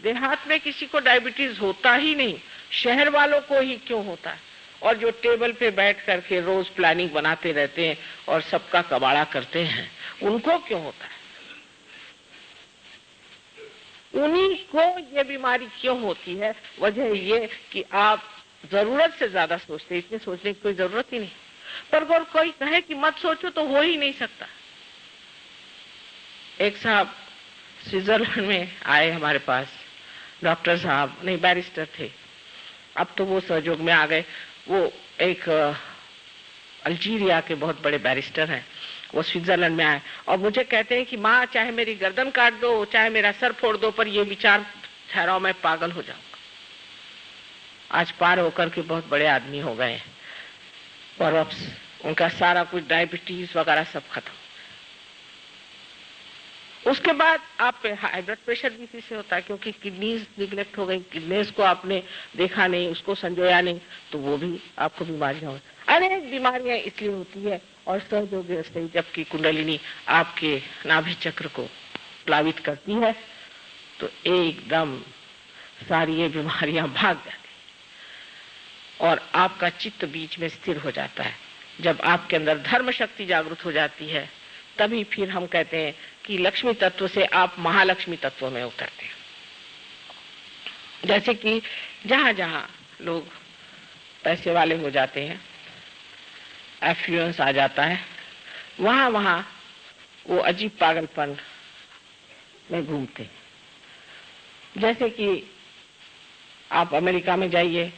[SPEAKER 1] देहात में किसी को डायबिटीज होता ही नहीं, शहर वालों को ही क्यों होता है। और जो टेबल पे बैठ करके रोज प्लानिंग बनाते रहते हैं और सबका कबाड़ा करते हैं, उनको क्यों होता है। उन्हीं को ये बीमारी क्यों होती है, वजह ये कि आप जरूरत से ज्यादा सोचते हैं। इतने सोचने की कोई जरूरत ही नहीं, पर अगर कोई कहे कि मत सोचो तो हो ही नहीं सकता। एक साहब स्विट्जरलैंड में आए हमारे पास, डॉक्टर साहब नहीं बैरिस्टर थे, अब तो वो सहयोग में आ गए। वो एक अल्जीरिया के बहुत बड़े बैरिस्टर हैं, वो स्विट्जरलैंड में आए और मुझे कहते हैं कि माँ चाहे मेरी गर्दन काट दो, चाहे मेरा सर फोड़ दो, पर ये विचार ठहराओ मैं पागल हो जाऊंगा। आज पार होकर के बहुत बड़े आदमी हो गए और अब उनका सारा कुछ डायबिटीज वगैरह सब खत्म। उसके बाद आप पे हाई ब्लड प्रेशर भी इसी से होता है, क्योंकि किडनीज निगलेक्ट हो गई, किडनीज को आपने देखा नहीं, उसको संजोया नहीं, तो वो भी आपको बीमारियां हो। अनेक बीमारियां इसलिए होती है और सहयोग से जबकि कुंडलिनी आपके नाभि चक्र को प्लावित करती है तो एकदम सारी ये बीमारियां भाग जाती और आपका चित्त बीच में स्थिर हो जाता है। जब आपके अंदर धर्म शक्ति जागृत हो जाती है तभी फिर हम कहते हैं कि लक्ष्मी तत्व से आप महालक्ष्मी तत्व में उतरते हैं। जैसे कि जहां जहां लोग पैसे वाले हो जाते हैं, एफ्लुएंस आ जाता है, वहां वहां वो अजीब पागलपन में घूमते हैं। जैसे कि आप अमेरिका में जाइए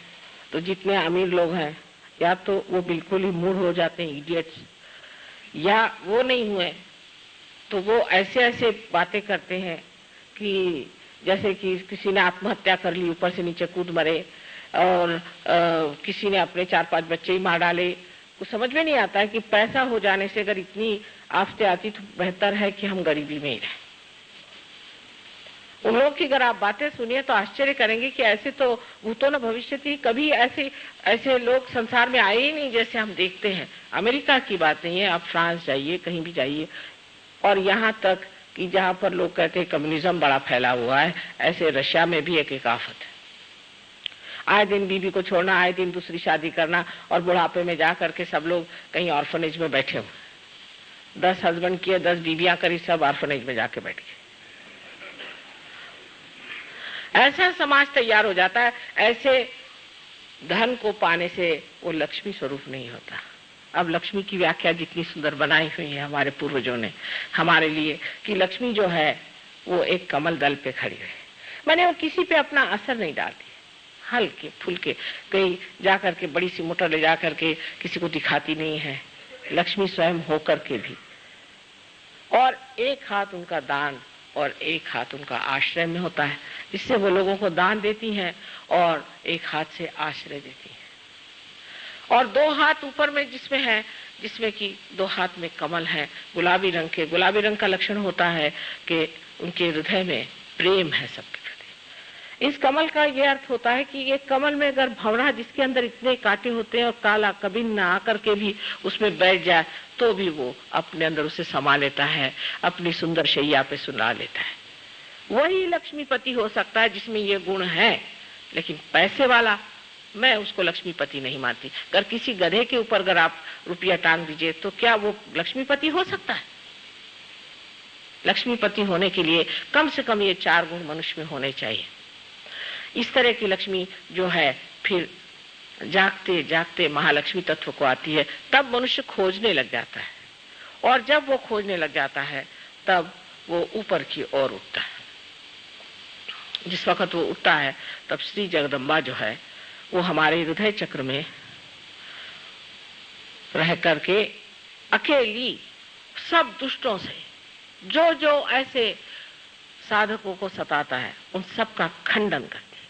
[SPEAKER 1] तो जितने अमीर लोग हैं या तो वो बिल्कुल ही मूड हो जाते हैं, इडियट्स, या वो नहीं हुए तो वो ऐसे ऐसे बातें करते हैं कि जैसे कि किसी ने आत्महत्या कर ली, ऊपर से नीचे कूद मरे, और किसी ने अपने 4-5 बच्चे ही मार डाले। कुछ समझ में नहीं आता है कि पैसा हो जाने से अगर इतनी आफतें आती तो बेहतर है कि हम गरीबी में ही रहें। उन लोगों की अगर आप बातें सुनिए तो आश्चर्य करेंगे कि ऐसे तो भूतो न भविष्यति, कभी ऐसे लोग संसार में आए ही नहीं जैसे हम देखते हैं। अमेरिका की बात नहीं है, आप फ्रांस जाइए, कहीं भी जाइए, और यहाँ तक कि जहाँ पर लोग कहते हैं कम्युनिज्म बड़ा फैला हुआ है, ऐसे रशिया में भी एक आफत है। आए दिन बीवी को छोड़ना, आए दिन दूसरी शादी करना, और बुढ़ापे में जा करके सब लोग कहीं ऑर्फनेज में बैठे हुए। 10 हस्बैंड किए, 10 बीवियां करी, सब ऑर्फनेज में जाके बैठ गए। ऐसा समाज तैयार हो जाता है। ऐसे धन को पाने से वो लक्ष्मी स्वरूप नहीं होता। अब लक्ष्मी की व्याख्या जितनी सुंदर बनाई हुई है हमारे पूर्वजों ने हमारे लिए, कि लक्ष्मी जो है वो एक कमल दल पे खड़ी है, मैंने वो किसी पे अपना असर नहीं डालती, हल्के फुल्के, कहीं जाकर के बड़ी सी मोटर ले जाकर के किसी को दिखाती नहीं है, लक्ष्मी स्वयं होकर के भी। और एक हाथ उनका दान और एक हाथ उनका आश्रय में होता है, जिससे वो लोगों को दान देती हैं और एक हाथ से आश्रय देती हैं। और 2 हाथ ऊपर में जिसमें है, जिसमें कि 2 हाथ में कमल है गुलाबी रंग के। गुलाबी रंग का लक्षण होता है कि उनके हृदय में प्रेम है सबके प्रति। इस कमल का ये अर्थ होता है कि ये कमल में अगर भंवरा जिसके अंदर इतने कांटे होते हैं और काला कभी न आकर के भी उसमें बैठ जाए तो भी वो अपने अंदर उसे समा लेता है, अपनी सुंदर शैया पे सुला लेता है। वही लक्ष्मीपति हो सकता है जिसमें ये गुण है। लेकिन पैसे वाला मैं उसको लक्ष्मीपति नहीं मानती। अगर किसी गधे के ऊपर अगर आप रुपया टांग दीजिए तो क्या वो लक्ष्मीपति हो सकता है? लक्ष्मीपति होने के लिए कम से कम ये 4 गुण मनुष्य में होने चाहिए। इस तरह की लक्ष्मी जो है फिर जागते जागते महालक्ष्मी तत्व को आती है, तब मनुष्य खोजने लग जाता है। और जब वो खोजने लग जाता है तब वो ऊपर की ओर उठता है। जिस वक्त वो उठता है तब श्री जगदम्बा जो है वो हमारे हृदय चक्र में रह करके अकेली सब दुष्टों से, जो जो ऐसे साधकों को सताता है, उन सब का खंडन करती है,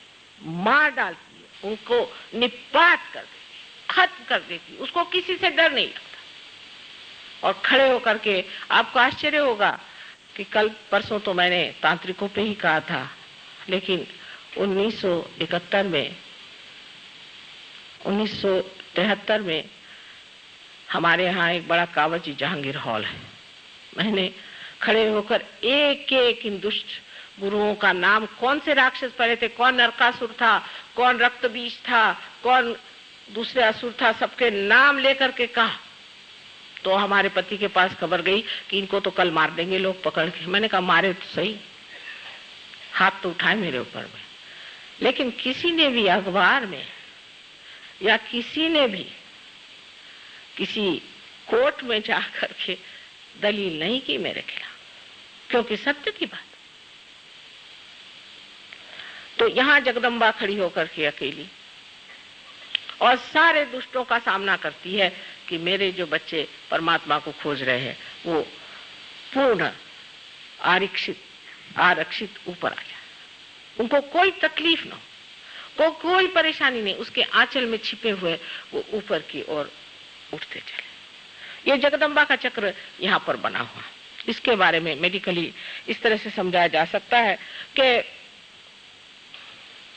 [SPEAKER 1] मार डालती है, उनको निपात कर देती, खत्म कर देती, उसको किसी से डर नहीं लगता। और खड़े होकर के आपको आश्चर्य होगा कि कल परसों तो मैंने तांत्रिकों पे ही कहा था, लेकिन 1973 में हमारे यहाँ एक बड़ा कावजी जहांगीर हॉल है। मैंने खड़े होकर एक एक इन दुष्ट गुरुओं का नाम, कौन से राक्षस पड़े थे, कौन नरकासुर था, कौन रक्त बीज था, कौन दूसरे असुर था, सबके नाम लेकर के कहा। तो हमारे पति के पास खबर गई कि इनको तो कल मार देंगे लोग पकड़ के। मैंने कहा मारे तो सही, हाथ तो उठाए मेरे ऊपर में, लेकिन किसी ने भी अखबार में या किसी ने भी किसी कोर्ट में जाकर के दलील नहीं की मेरे खिलाफ, क्योंकि सत्य की बात। तो यहाँ जगदम्बा खड़ी होकर के अकेली और सारे दुष्टों का सामना करती है कि मेरे जो बच्चे परमात्मा को खोज रहे हैं वो पूर्ण आरक्षित ऊपर आ जाए, उनको कोई तकलीफ ना हो, कोई परेशानी नहीं, उसके आंचल में छिपे हुए वो ऊपर की ओर उठते चले। ये जगदम्बा का चक्र यहाँ पर बना हुआ। इसके बारे में मेडिकली इस तरह से समझाया जा सकता है कि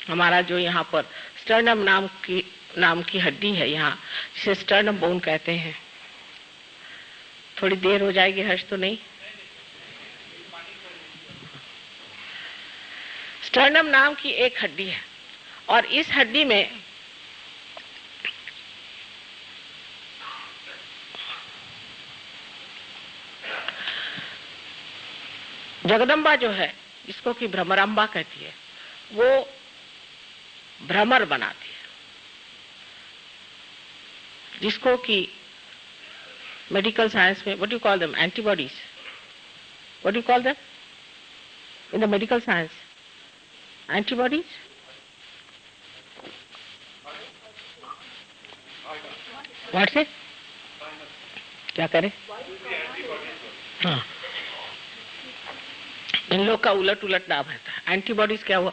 [SPEAKER 1] हमारा जो यहाँ पर स्टर्नम नाम की हड्डी है यहाँ, जिसे स्टर्नम बोन कहते हैं। थोड़ी देर हो जाएगी, हर्ष तो नहीं? स्टर्नम नाम की एक हड्डी है और इस हड्डी में जगदम्बा जो है, जिसको कि भ्रमरांबा कहती है, वो भ्रमर बनाती है, जिसको कि मेडिकल साइंस में what you call them, antibodies, what you call them in the medical science, antibodies, what's it, क्या करें? हाँ, इन लोग का उलट उलट नाम रहता है। एंटीबॉडीज क्या हुआ,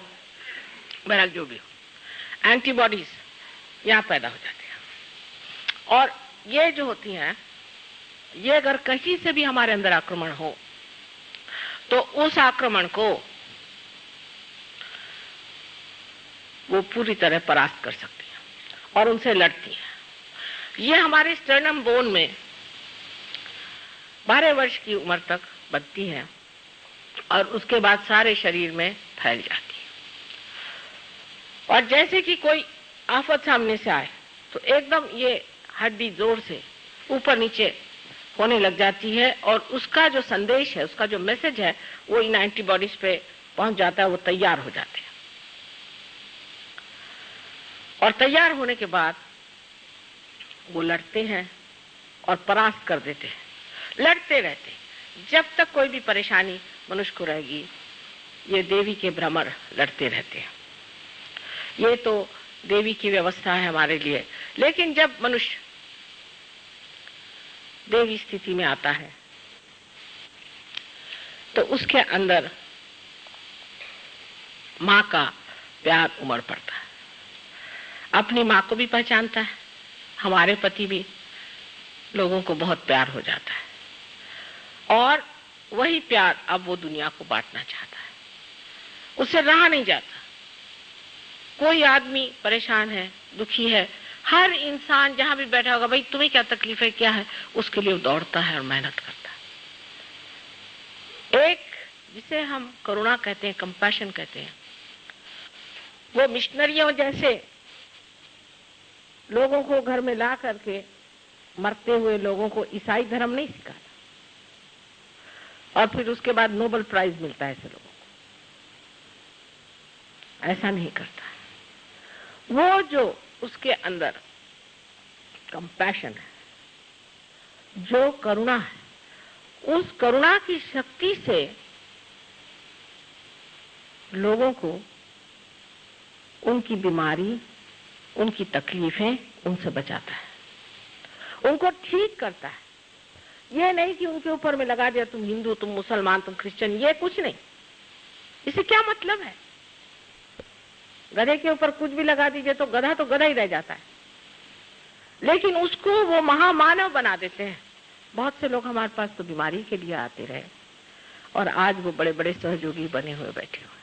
[SPEAKER 1] बहरहाल जो भी हो, एंटीबॉडीज यहाँ पैदा हो जाती है। और ये जो होती हैं, ये अगर कहीं से भी हमारे अंदर आक्रमण हो तो उस आक्रमण को वो पूरी तरह परास्त कर सकती है और उनसे लड़ती है। ये हमारे स्टर्नम बोन में 12 वर्ष की उम्र तक बनती है और उसके बाद सारे शरीर में फैल जाती है। और जैसे कि कोई आफत सामने से आए तो एकदम ये हड्डी जोर से ऊपर नीचे होने लग जाती है और उसका जो संदेश है, उसका जो मैसेज है, वो इन एंटीबॉडीज पे पहुंच जाता है, वो तैयार हो जाते हैं। और तैयार होने के बाद वो लड़ते हैं और परास्त कर देते हैं, लड़ते रहते हैं जब तक कोई भी परेशानी मनुष्य को रहेगी। ये देवी के भ्रमर लड़ते रहते हैं। ये तो देवी की व्यवस्था है हमारे लिए। लेकिन जब मनुष्य देवी स्थिति में आता है तो उसके अंदर माँ का प्यार उमड़ पड़ता है। अपनी माँ को भी पहचानता है, हमारे पति भी लोगों को बहुत प्यार हो जाता है और वही प्यार अब वो दुनिया को बांटना चाहता है। उससे रहा नहीं जाता। कोई आदमी परेशान है, दुखी है, हर इंसान जहां भी बैठा होगा, भाई तुम्हें क्या तकलीफ है, क्या है, उसके लिए दौड़ता है और मेहनत करता है। एक जिसे हम करुणा कहते हैं, कंपैशन कहते हैं, वो मिशनरियों जैसे लोगों को घर में ला करके मरते हुए लोगों को ईसाई धर्म नहीं सिखाता और फिर उसके बाद नोबेल प्राइज मिलता है ऐसे लोगों को। ऐसा नहीं करता है। वो जो उसके अंदर कंपैशन है, जो करुणा है, उस करुणा की शक्ति से लोगों को उनकी बीमारी, उनकी तकलीफें, उनसे बचाता है, उनको ठीक करता है। ये नहीं कि उनके ऊपर में लगा दिया तुम हिंदू, तुम मुसलमान, तुम क्रिश्चियन, ये कुछ नहीं। इससे क्या मतलब है? गधे के ऊपर कुछ भी लगा दीजिए तो गधा ही रह जाता है, लेकिन उसको वो महामानव बना देते हैं। बहुत से लोग हमारे पास तो बीमारी के लिए आते रहे और आज वो बड़े बड़े सहयोगी बने हुए बैठे हुए।